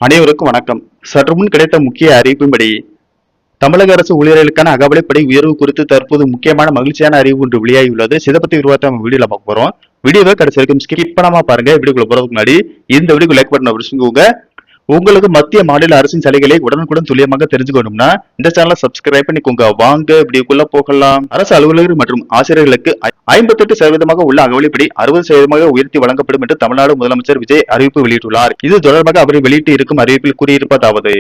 அனைவருக்கும் வணக்கம். சற்று முன் கிடைத்த முக்கிய அறிவிப்பின்படி தமிழக அரசு ஊழியர்களுக்கான அகவிலைப்படி உயர்வு குறித்து தற்போது முக்கியமான மகிழ்ச்சியான அறிவு ஒன்று வெளியாகியுள்ளது. இதை பத்தி வீடியோல பார்க்க போறோம். வீடியோவை கடைசி வரைக்கும் ஸ்கிப் பண்ணாம பாருங்க. வீடியோக்குள்ள போறதுக்கு முன்னாடி இந்த வீடியோக்கு லைக் பட்டன் பிடிச்சுக்கோங்க. உங்களுக்கு மத்திய மாநில அரசின் சலுகைகளை உடனுக்குடன் துல்லியமாக தெரிஞ்சுக்கணும்னா இந்த சேனலை சப்ஸ்கிரைப் பண்ணிக்கோங்க. வாங்க வீடியோக்குள்ள போகலாம். அரசு அலுவலர்கள் மற்றும் ஆசிரியர்களுக்கு 58% உள்ள அகவிலைப்படி 60% உயர்த்தி வழங்கப்படும் என்று தமிழ்நாடு முதலமைச்சர் விஜய் அறிவிப்பு வெளியிட்டுள்ளார். இது தொடர்பாக அவர் வெளியிட்டு இருக்கும் அறிவிப்பில் கூறியிருப்பதாவது: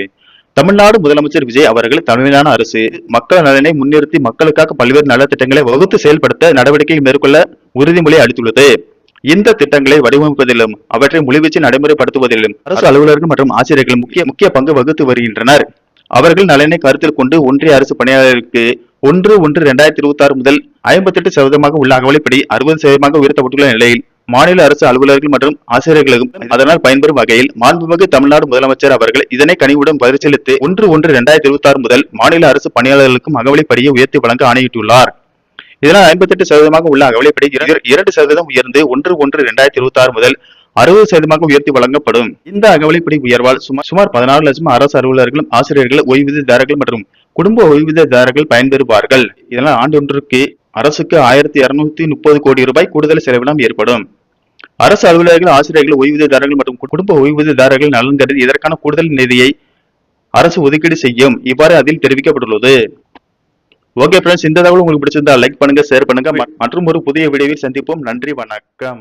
தமிழ்நாடு முதலமைச்சர் விஜய் அவர்கள் தலைமையிலான அரசு மக்கள் நலனை முன்னிறுத்தி மக்களுக்காக பல்வேறு நலத்திட்டங்களை வகுத்து செயல்படுத்த நடவடிக்கை மேற்கொள்ள உறுதிமொழி அளித்துள்ளது. இந்த திட்டங்களை வடிவமைப்பதிலும் அவற்றை முழுவீச்சு நடைமுறைப்படுத்துவதிலும் அரசு அலுவலர்கள் மற்றும் ஆசிரியர்கள் முக்கிய பங்கு வகுத்து வருகின்றனர். அவர்கள் நலனை கருத்தில் கொண்டு ஒன்றிய அரசு பணியாளர்களுக்கு 1/1/2026 முதல் 58% உள்ள அகவிலைப்படி 60% உயர்த்தப்பட்டுள்ள நிலையில் மாநில அரசு அலுவலர்கள் மற்றும் ஆசிரியர்களுக்கும் அதனால் பயன்பெறும் வகையில் மாண்புமிகு தமிழ்நாடு முதலமைச்சர் அவர்கள் இதனை கனிவுடன் பரிசீலித்து 1/1/2026 முதல் மாநில அரசு பணியாளர்களுக்கும் அகவிலைப்படியை உயர்த்தி வழங்க ஆணையிட்டுள்ளார். இதனால் 58% உள்ள அகவிலைப்படி 2% உயர்ந்து 1/1/2026 முதல் 60% உயர்த்தி வழங்கப்படும். இந்த அகவிலைப்படி உயர்வால் சுமார் 16 லட்சம் அரசு அலுவலர்களும் ஆசிரியர்கள் ஓய்வூதியதாரர்கள் மற்றும் குடும்ப ஓய்வூதியதாரர்கள் பயன்பெறுவார்கள். இதனால் ஆண்டொன்றுக்கு அரசுக்கு 1230 கோடி ரூபாய் கூடுதல் செலவினம் ஏற்படும். அரசு அலுவலர்கள் ஆசிரியர்கள் ஓய்வூதியதாரர்கள் மற்றும் குடும்ப ஓய்வூதியதாரர்கள் நலன் கருதி இதற்கான கூடுதல் நிதியை அரசு ஒதுக்கீடு செய்யும். இவ்வாறு அதில் தெரிவிக்கப்பட்டுள்ளது. ஓகே ஃப்ரெண்ட்ஸ், இந்த தகவல் உங்களுக்கு பிடிச்சிருந்தா லைக் பண்ணுங்க, ஷேர் பண்ணுங்க. மற்றும் ஒரு புதிய வீடியோவில் சந்திப்போம். நன்றி, வணக்கம்.